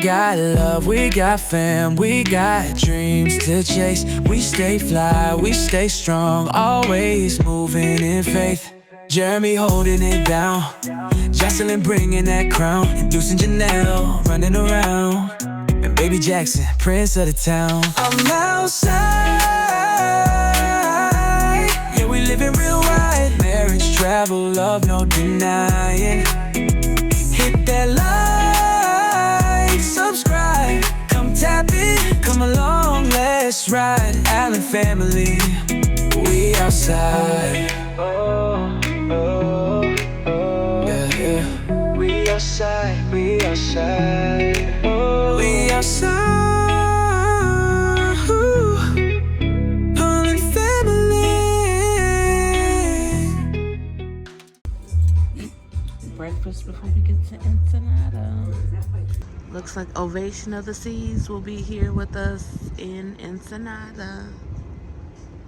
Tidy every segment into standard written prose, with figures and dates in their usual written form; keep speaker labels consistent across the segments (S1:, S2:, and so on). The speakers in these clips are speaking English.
S1: got love, we got fam, we got dreams to chase. We stay fly, we stay strong, always moving in faith. Jeremy holding it down, Jocelyn bringing that crown, Deuce and Janelle running around, and baby Jackson, prince of the town. I'm outside, yeah, we living real right. Marriage, travel, love, no denying. Hit that like, subscribe, come tap it, come along, let's ride. Allen family, we outside. We outside, we outside, we outside. Allen family.
S2: Breakfast before we get to Ensenada. Looks like Ovation of the Seas will be here with us in Ensenada.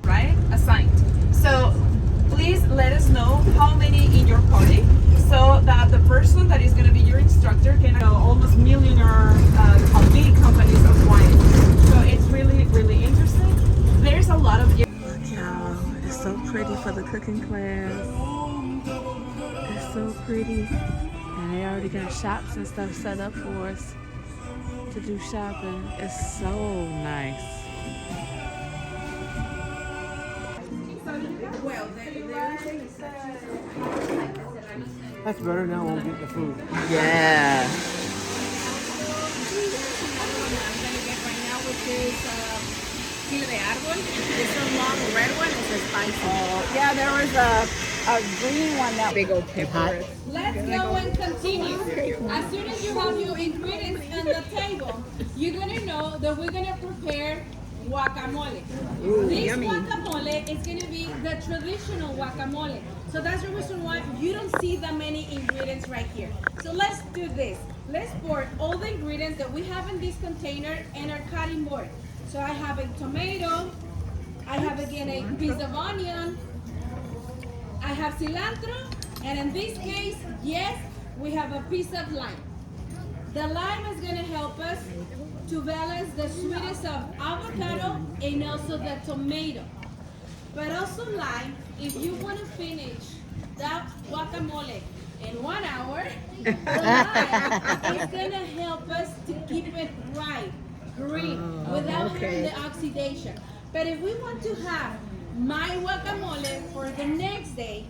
S3: Right? Assigned. So please let us know how many in your party, so that the person that is going to be your instructor can know almost millionaire big companies of wine. So it's really, really interesting. There's a lot of...
S2: Look, y'all, it's so pretty for the cooking class. It's so pretty. And they already got shops and stuff set up for us to do shopping. It's so nice.
S4: That's better, now we'll get the food.
S2: Yeah.
S5: I'm gonna get right now, which is chile de árbol. It's a long red one. It's a spicy.
S3: Yeah, there was a green one that...
S5: Big old pepper.
S6: Let's go and continue. As soon as you have your ingredients on the table, you're gonna know that we're gonna prepare guacamole. This guacamole is gonna be the traditional guacamole. So that's the reason why you don't see that many ingredients right here. So let's do this. Let's pour all the ingredients that we have in this container and our cutting board. So I have a tomato, I have again a piece of onion, I have cilantro, and in this case, yes, we have a piece of lime. The lime is gonna help us to balance the sweetness of avocado and also the tomato. But also lime, if you want to finish that guacamole in 1 hour, the lime is gonna help us to keep it ripe, green, without having the oxidation. But if we want to have my guacamole for the next day,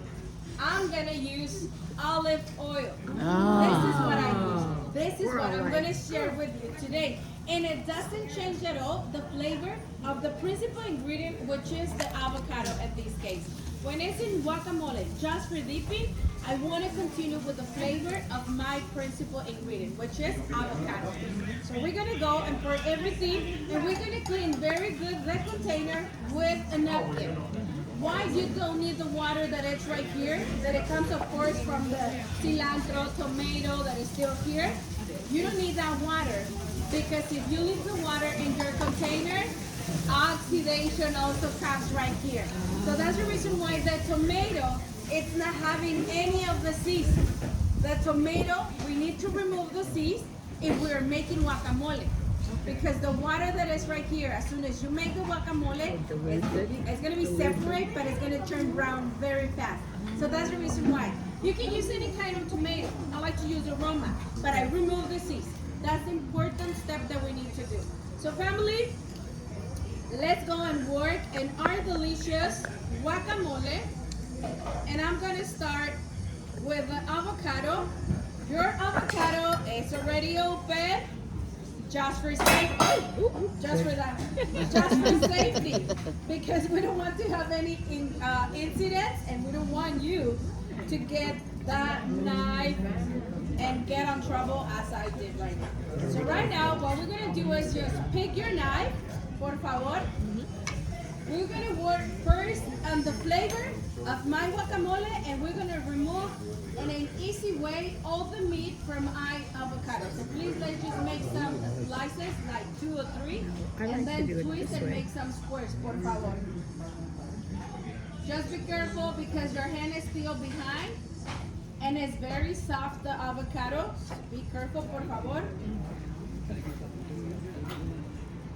S6: I'm gonna use olive oil. This is what I use. This is what I'm gonna share with you today. And it doesn't change at all the flavor of the principal ingredient, which is the avocado in this case. When it's in guacamole, just for dipping, I want to continue with the flavor of my principal ingredient, which is avocado. So we're gonna go and pour everything, and we're gonna clean very good the container with a napkin. Why you don't need the water that is right here, that it comes of course from the cilantro, tomato that is still here. You don't need that water, because if you leave the water in your container, oxidation also comes right here. So that's the reason why the tomato, it's not having any of the seeds. The tomato, we need to remove the seeds if we're making guacamole. Because the water that is right here, as soon as you make the guacamole, it's going to be separate, but it's going to turn brown very fast. So that's the reason why. You can use any kind of tomato. I like to use Roma, but I remove the seeds. That's the important step that we need to do. So family, let's go and work in our delicious guacamole. And I'm going to start with the avocado. Your avocado is already open. Just for safety, just for safety, because we don't want to have any incidents, and we don't want you to get that knife and get on trouble as I did right now. So right now, what we're gonna do is just pick your knife, por favor. We're gonna work first on the flavor of my guacamole, and we're gonna remove in an easy way all the meat from my avocado. So please let's just make some slices, like 2 or 3, and then twist and make some squares, por favor. Just be careful because your hand is still behind and it's very soft, the avocado. Be careful, por favor.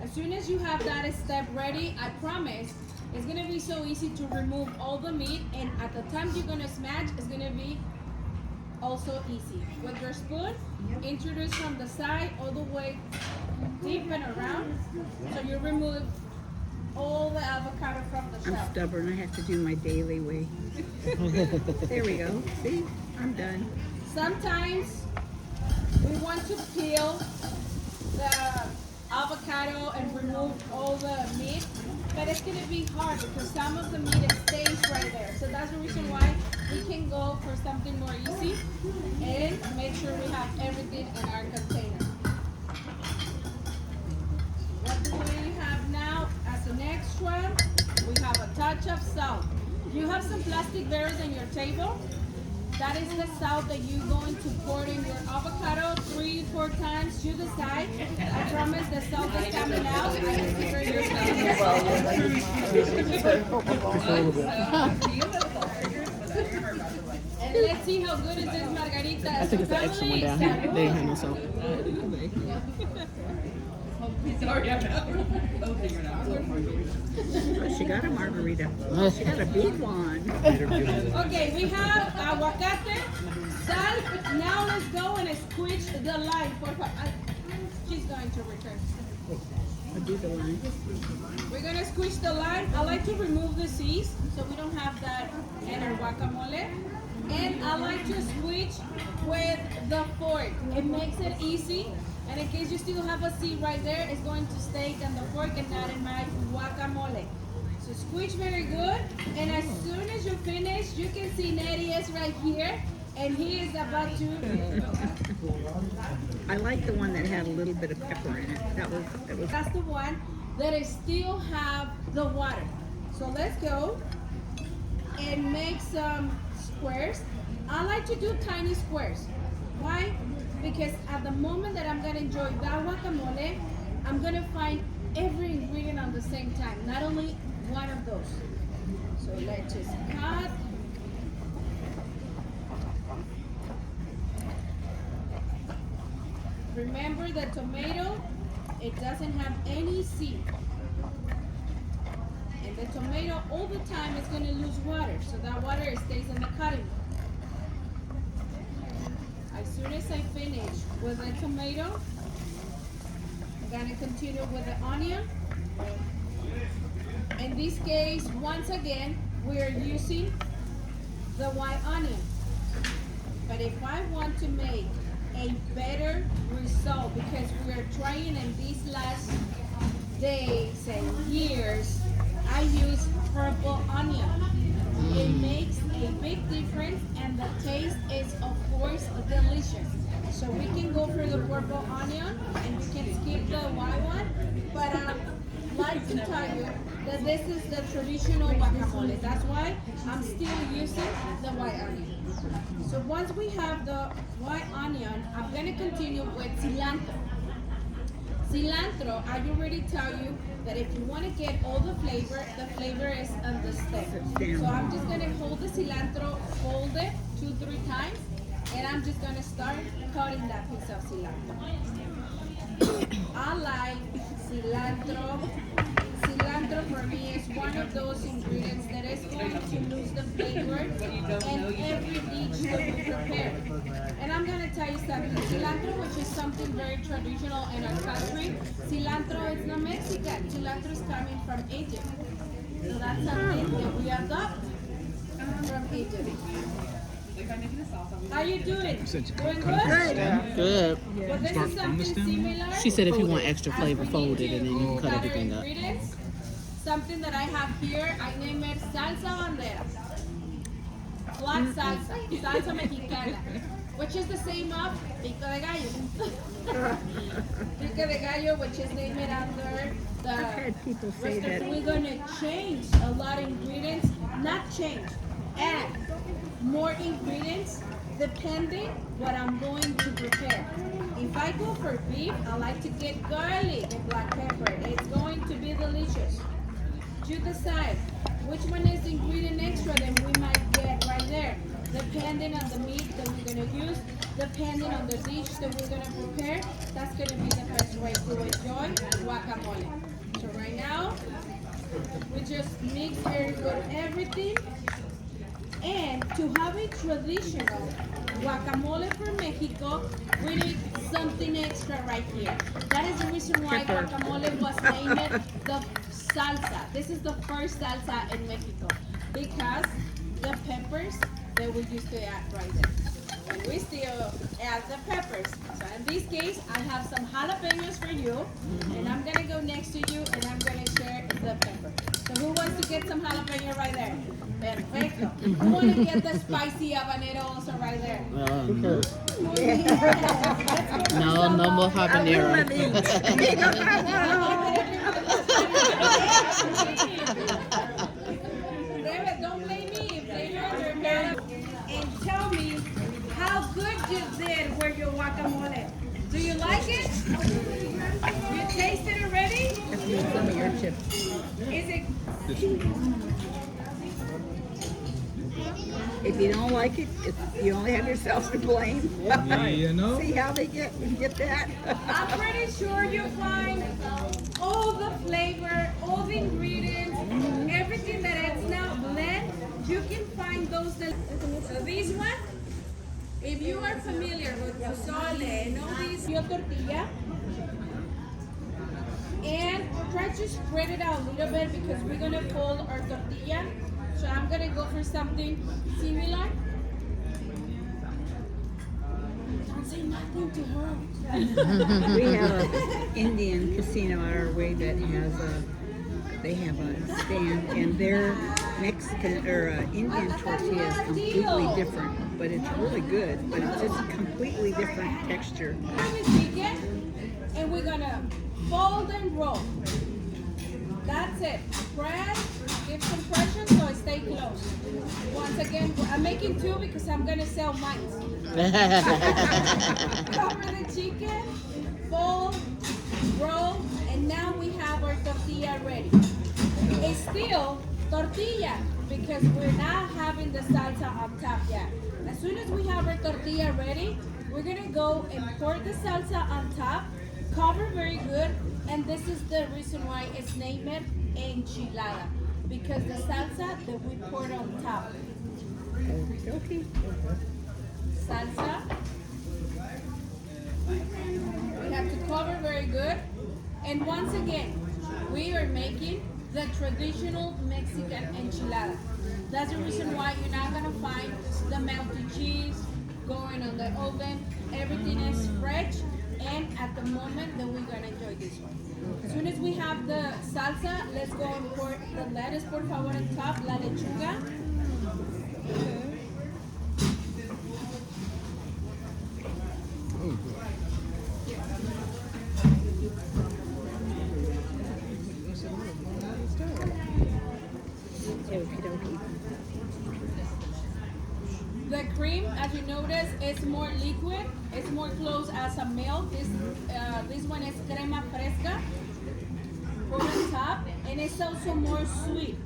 S5: As soon as you have that step ready, I promise it's gonna be so easy to remove all the meat, and at the time you're gonna smash, it's gonna be also easy. With your spoon, introduce from the side all the way deep and around, so you remove all the avocado from the shell.
S7: I'm stubborn. I have to do my daily way. There we go. See? I'm done.
S5: Sometimes we want to peel the avocado and remove all the meat, but it's going to be hard because some of the meat stays right there. So that's the reason why we can go for something more easy and make sure we have everything in our container. What do we have now as an extra? We have a touch of salt. You have some plastic barrels on your table. That is the salt that you're going to pour in your avocado 3-4 times to the side. I promise the salt is coming out. I can see where you're And let's see how good is this margarita.
S7: I think it's the extra one down here. They didn't have no salt. She got a margarita. She got a big one.
S5: Okay, we have aguacate, sal. Now let's go and squish the lime. She's going to return.
S7: I'll do the line.
S5: We're gonna squish the lime. I like to remove the seeds so we don't have that in our guacamole. And I like to squish with the fork. It makes it easy. And in case you still have a seed right there, it's going to stay on the fork and not in my guacamole. So squish very good. And as soon as you finish, you can see Neri is right here. And he is about to...
S7: I like the one that had a little bit of pepper in it.
S5: That's the one that I still have the water. So let's go and make some squares. I like to do tiny squares. Why? Because at the moment that I'm gonna enjoy that guacamole, I'm gonna find every ingredient at the same time, not only one of those. So let's just cut. Remember the tomato, it doesn't have any seed. And the tomato all the time is gonna lose water, so that water stays in the cutting. As soon as I finish with the tomato, I'm gonna continue with the onion. In this case, once again, we are using the white onion. But if I want to make a better result, because we are trying in these last days and years, I use purple onion. It makes a big difference and the taste is of course delicious. So we can go for the purple onion and we can skip the white one, but I'd like to tell you that this is the traditional guacamole. That's why I'm still using the white onion. So once we have the white onion, I'm going to continue with cilantro. Cilantro, I already tell you that if you want to get all the flavor is on the stem. So I'm just going to hold the cilantro, fold it 2-3 times, and I'm just going to start cutting that piece of cilantro. I like cilantro. Cilantro for me is one of those ingredients that is going to lose the flavor in every dish that we prepare. And I'm going to tell you something. Cilantro, which is something very traditional in our country, cilantro is not Mexican. Cilantro is coming from Egypt. So that's something that we adopt from Egypt. How you doing? Doing good?
S7: Good.
S5: Well, this is something similar.
S7: She said if you want extra flavor, fold it and then you can cut everything up.
S5: Something that I have here, I name it salsa bandera. Black salsa, salsa mexicana, which is the same of pico de gallo. Pico de gallo, which is named under the
S7: Had people say that.
S5: We're gonna change a lot of ingredients, not change, add more ingredients depending what I'm going to prepare. If I go for beef, I like to get garlic and black pepper. It's going to be delicious. To the side, which one is the ingredient extra that we might get right there, depending on the meat that we're gonna use. depending on the dish that we're gonna prepare, that's gonna be the best way to enjoy guacamole. So right now, we just mix very good everything. And to have a traditional guacamole for Mexico, we need something extra right here. That is the reason why guacamole was named the salsa. This is the first salsa in Mexico because the peppers that we used to add right there. And we still add the peppers. So in this case, I have some jalapenos for you, and I'm gonna go next to you and I'm gonna share the pepper. So who wants to get some jalapeno right there? Perfecto. Who wants to get the spicy habanero also right there?
S8: No more habanero.
S5: Don't blame me. Blame yours. And tell me how good you did with your guacamole. Do you like it? You tasted it already?
S7: Some of your chips.
S5: Is it?
S7: If you don't like it, you only have yourself to blame. See how they get that?
S5: I'm pretty sure you find all the flavor, all the ingredients, everything that is now blend. You can find those. So this one, if you are familiar with pozole and all these, your tortilla. And try to spread it out a little bit because we're gonna fold our tortilla. So I'm gonna go for something similar. Don't say nothing to her.
S7: We have an Indian casino on our way that has they have a stand, and their Mexican or Indian tortilla is completely different, but it's really good. But it's just a completely different texture.
S5: And we're gonna fold and roll. That's it. Press, give some pressure so it stay close. Once again, I'm making two because I'm gonna sell mine. Cover the chicken, fold, roll, and now we have our tortilla ready. It's still tortilla because we're not having the salsa on top yet. As soon as we have our tortilla ready, we're gonna go and pour the salsa on top, cover very good, and this is the reason why it's named enchilada, because the salsa that we poured on top.
S7: Okay.
S5: Salsa. We have to cover very good. And once again, we are making the traditional Mexican enchilada. That's the reason why you're not gonna find the melted cheese going on the oven. Everything is fresh, and at the moment that we're gonna enjoy this one. As soon as we have the salsa, let's go and pour the lettuce, por favor, on top, la lechuga. The cream, as you notice, is more liquid. It's more close as a milk. This one is crema fresca for the top, and it's also more sweet.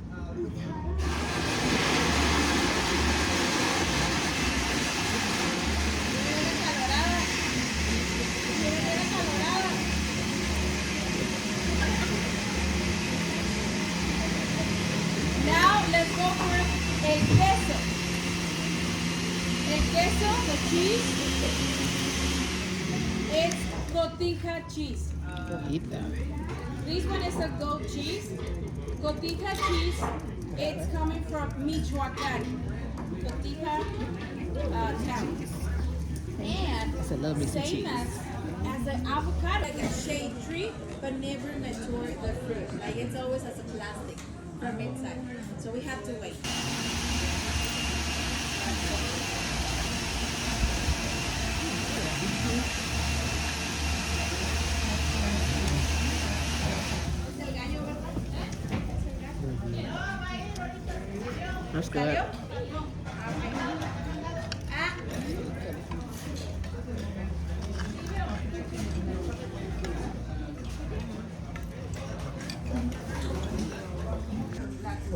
S5: Now let's go for el queso. El queso, the cheese, it's cotija cheese. This one is a goat cheese. Cotija cheese, it's coming from Michoacán. Cotija town. And same as the avocado, like a shade tree, but never mature the fruit. Like it's always as a plastic from inside. So we have to wait.
S8: That's good.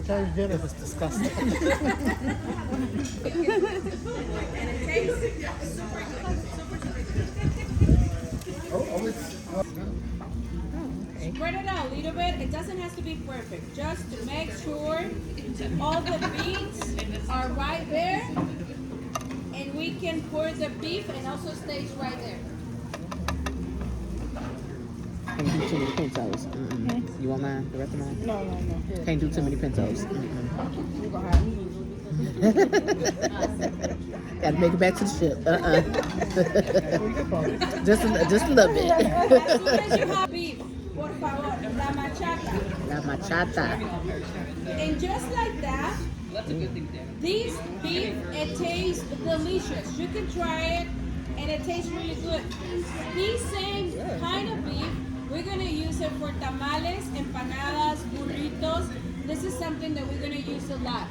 S4: Sometimes dinner was disgusting.
S5: And it tastes super good. Spread it out a little bit. It doesn't have to be perfect. Just to make sure all the beans are right there. And we can pour the beef and also stays right there.
S8: Can't do too many pintos. You want mine? The rest of mine?
S7: No.
S8: Can't do too many pintos. Gotta make it back to the ship. Just a little bit.
S5: As soon as you have beef, por favor, la machata.
S8: La machata.
S5: And just like that, this beef, it tastes delicious. You can try it, and it tastes really good. This same kind of beef, we're gonna use it for tamales, empanadas, burritos. This is something that we're gonna use a lot.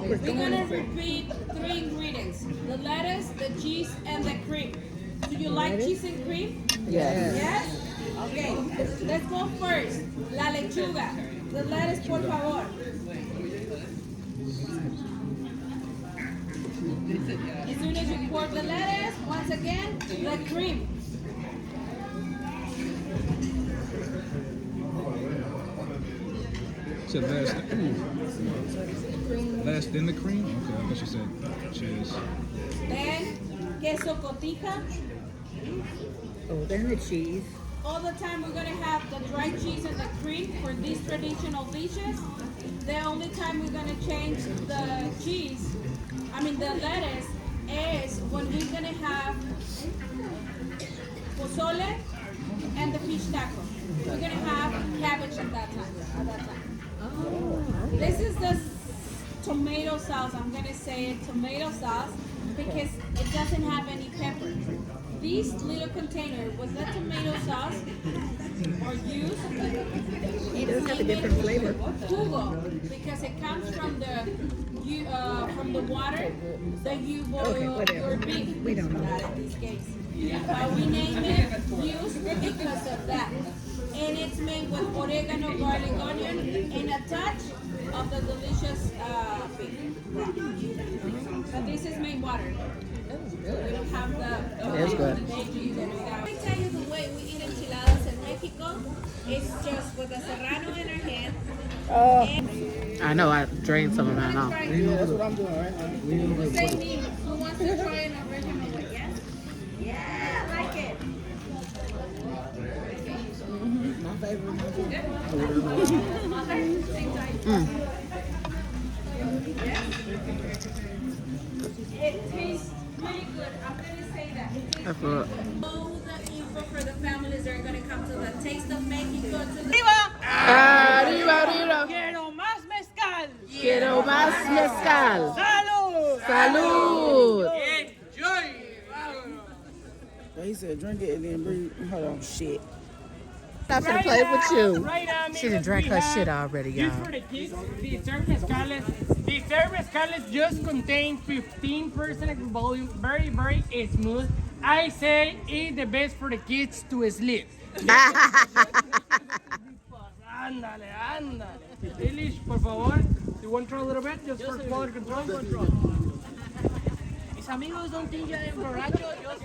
S5: We're gonna repeat 3 ingredients: the lettuce, the cheese, and the cream. Do you like cheese and cream?
S8: Yes.
S5: Yes? Okay, let's go first. La lechuga. The lettuce, por favor. As soon as you pour the lettuce, once again, the cream.
S9: So last then the cream? Okay, I thought you said cheese.
S5: Then, queso cotija.
S7: Oh, then the cheese.
S5: All the time we're gonna have the dry cheese and the cream for these traditional dishes. The only time we're gonna change the the lettuce, is when we're gonna have pozole and the fish taco. We're gonna have cabbage at that time. This is the tomato sauce. I'm gonna say it tomato sauce because it doesn't have any pepper. This little container was the tomato sauce or used.
S7: It does have a different flavor.
S5: Jugo, because it comes from the water that you boil your beef.
S7: We don't know.
S5: Not in this case. We name it used because of that. And it's made with oregano, garlic, onion, and a touch of the delicious beef. But this is made water. We don't have the
S8: That's good.
S5: veggies and all that. Let me tell you the way we eat enchiladas in Mexico. It's just with a serrano in our hand.
S8: I know, I drained some of mine off.
S5: Say me, who wants to try an original one? Yes? Yeah, I like it.
S7: My favorite.
S5: It tastes really good. I'm gonna say that. It tastes
S8: That's
S5: really
S8: good.
S5: good. All the info for the families that are gonna come to the Taste of Mexico. To the
S8: Arriba, arriba.
S6: Quiero más mezcal.
S8: Quiero más mezcal.
S6: Salud.
S8: Salud.
S10: He said drink it and then breathe. Hold on, shit.
S8: I'm finna play with you.
S6: Right now,
S8: She done drank her shit already, y'all.
S6: Just for the kids, the served mezcales. The served mezcales just contain 15% volume. Very, very smooth. I say it's the best for the kids to sleep. Ándale, ándale. Delish, por favor. You want to try a little bit? Just for quality control. Mis amigos don't think I'm borracho, just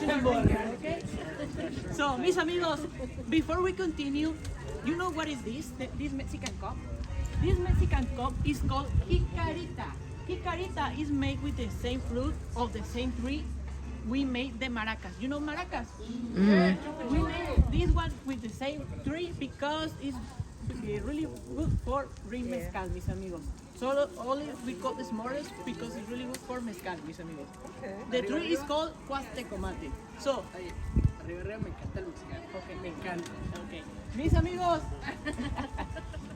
S6: I'm okay? So, mis amigos, before we continue, you know what is this? This Mexican cup? This Mexican cup is called jicarita. Jicarita is made with the same fruit of the same tree we made the maracas. You know maracas? We made this one with the same tree because it's really good for green mezcal, mis amigos. So only we got the smallest because it's really good for mezcal, mis amigos. The tree is called Huastecomate. So, okay, me encanta. Okay, mis amigos.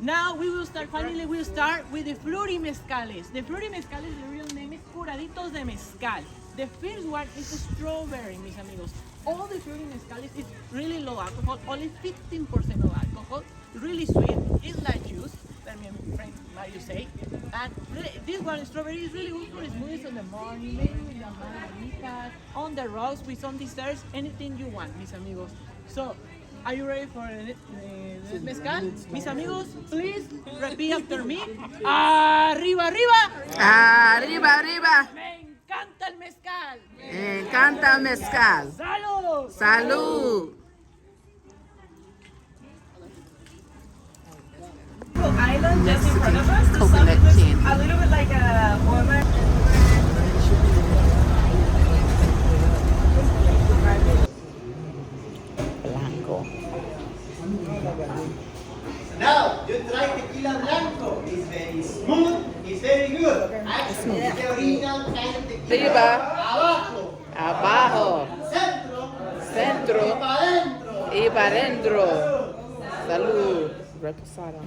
S6: Now we will start. Finally, we'll start with the fruity mezcales. The fruity mezcales, the real name is curaditos de mezcal. The first one is strawberry, mis amigos. All the fruity mezcales is really low alcohol, only 15% of alcohol, really sweet. It's like juice.
S11: let me friend Mario say. And this one, strawberry, is really good for smoothies in the morning, maybe with the Margarita, on the rocks with some desserts, anything you want, mis amigos. So, are you ready for the mezcal? Mis amigos, please repeat after me. Arriba, arriba.
S2: Arriba, arriba.
S11: Me encanta el mezcal.
S2: Me encanta el mezcal.
S11: Salud.
S2: Salud.
S3: Island just in front of us. The sun
S2: Coconut
S3: looks
S2: candy.
S3: a little bit like a former.
S2: Blanco.
S12: Now, you try tequila blanco. It's very smooth, it's very good. Actually, it's the original kind of tequila.
S2: Arriba.
S12: Abajo.
S2: Abajo.
S12: Centro.
S2: Centro.
S12: Y para adentro.
S2: Y para adentro. Salud. Reposado.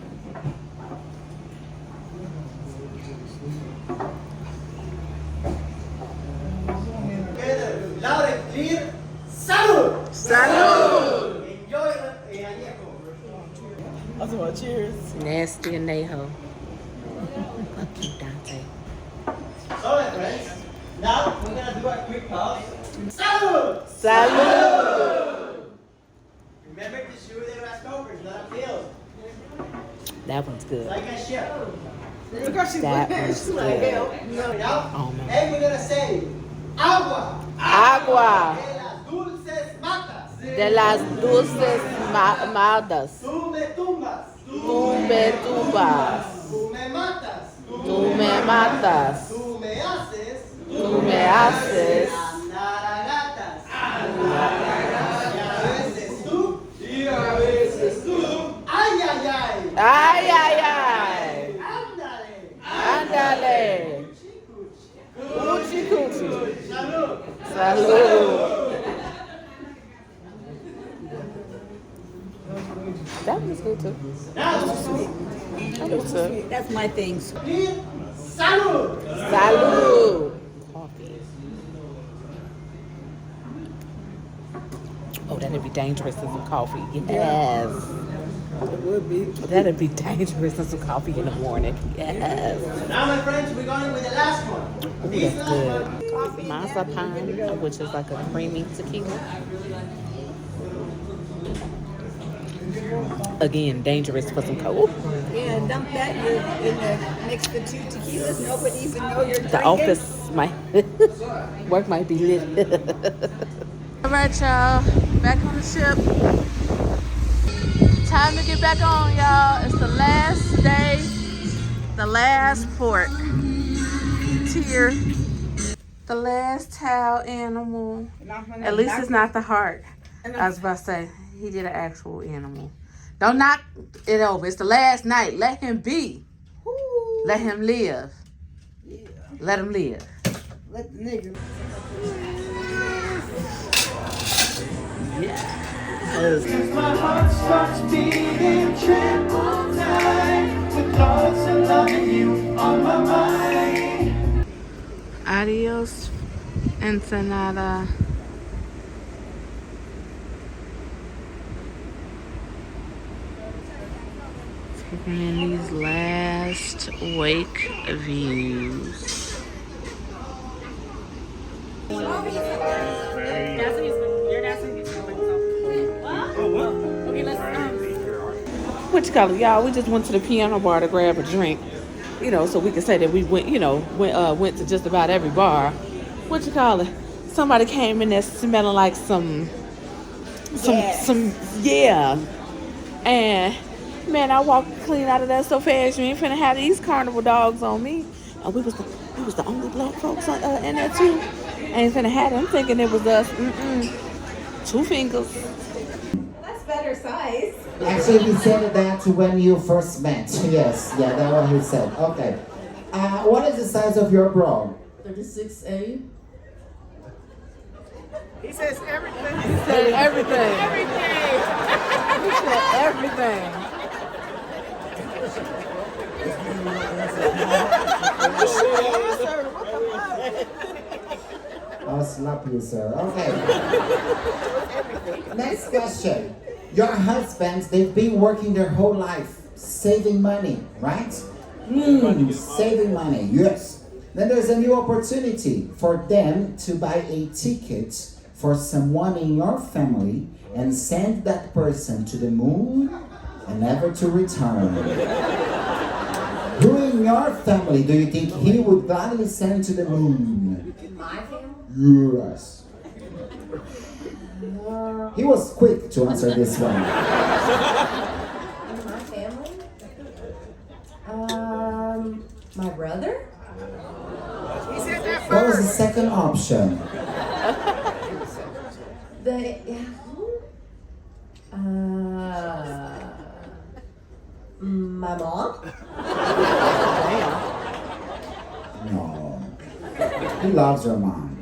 S12: Together, loud and clear. Salud.
S2: Salud.
S12: Enjoy the añejo.
S10: That's what, cheers.
S2: Nasty and Neho. Fuck you, Dante.
S12: So, my friends, now we're gonna do a quick pause. Salud.
S2: Salud.
S12: Remember to chew the grasshoppers, not a pill.
S2: That one's good.
S12: Like a chef.
S10: Look how she's
S2: That
S10: looking.
S2: was
S10: She's like,
S2: good.
S10: hell.
S2: Oh, man.
S12: And we're gonna say agua
S2: Agua
S12: de las dulces matas.
S2: de las dulces madas.
S12: Tú me tumbas.
S2: Tú me tumbas.
S12: Tú me matas.
S2: Tú me matas.
S12: Tú me haces.
S2: Tú me haces.
S12: Andar a gatas. Y a veces tú. Y a veces tú. Ay, ay, ay.
S2: Ay, ay, ay.
S12: Ándale.
S2: Ándale. Cuchi, cuchi.
S12: Salud.
S2: Salud. That was good too.
S12: Now,
S2: That was good.
S7: That's my thing.
S12: salud.
S2: Salud. Coffee. Oh, that'd be dangerous in some coffee. Yes.
S10: It would be.
S2: That'd be dangerous in some coffee in the morning. Yes.
S12: Now, my friends, we're going with the last one.
S2: Ooh,
S12: This
S2: that's
S12: last
S2: good.
S12: one.
S2: Mazapán, which is like a creamy tequila. Again, dangerous for some cold.
S7: Yeah, dump that. You're in the next to two tequilas. Nobody even know you're drinking.
S2: The office might work might be lit. All right, y'all. Back on the ship. Time to get back on, y'all. It's the last day, the last port. Tier. The last towel animal. At least it's not the heart. I was about to say, he did an actual animal. Don't knock it over. It's the last night. Let him be. Let him live. Let him live.
S10: Let the nigga.
S2: Yes.
S1: My heart starts beating triple time with thoughts of loving you on my mind.
S2: Adios, Ensenada. Taking in these last wake views. What you call it, y'all? We just went to the piano bar to grab a drink, you know, so we can say that we went, you know, went to just about every bar. What you call it? Somebody came in there smelling like some, yeah. And man, I walked clean out of there so fast. You ain't finna have these carnival dogs on me. We was the only black folks in there too. Ain't finna have them thinking it was us. 2 fingers.
S6: That's better size.
S13: Actually, he said that when you first met. Yes, yeah, that's what he said. Okay. What is the size of your bra?
S10: 36A.
S11: He says everything.
S2: He said everything.
S11: Everything.
S2: He said everything.
S13: I'll slap you, sir. Okay. Next question. Your husbands, they've been working their whole life saving money, right? Saving money, yes. Then there's a new opportunity for them to buy a ticket for someone in your family and send that person to the moon and never to return. Who in your family do you think he would gladly send to the moon?
S14: My family?
S13: Yes. He was quick to answer this one.
S14: My family? My brother?
S13: That was the second option.
S14: My mom?
S13: No. He loves your mom.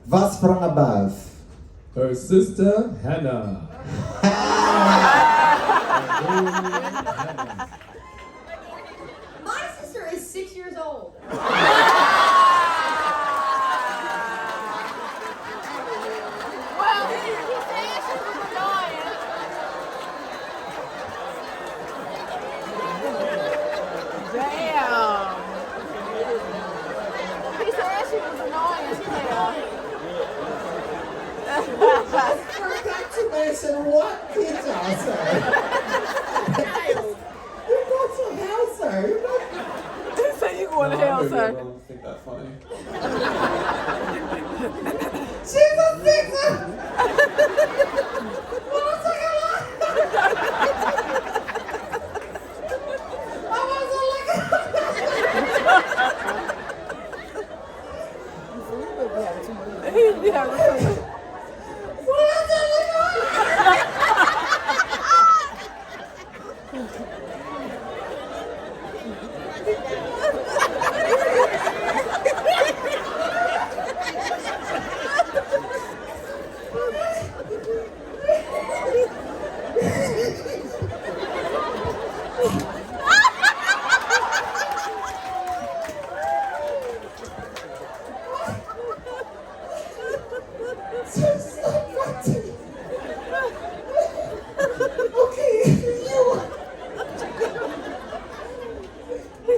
S13: Was from above?
S15: Her sister, Hannah.
S14: My sister is 6 years old.
S6: Well, he said she was annoying. Damn. He said she was annoying.
S13: Forgot to mention what kids are, sir. You go to hell, sir.
S6: He said you going to hell, sir.
S15: I don't think that's funny.
S13: She's a sixer. What was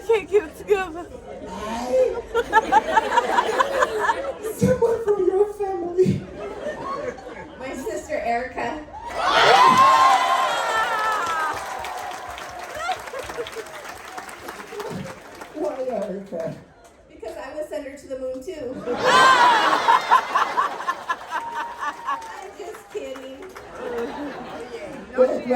S6: can't get it together.
S13: Someone from your family.
S14: My sister Erica.
S13: Why, Erica?
S14: Because I would send her to the moon too. I'm just kidding.
S13: Wait.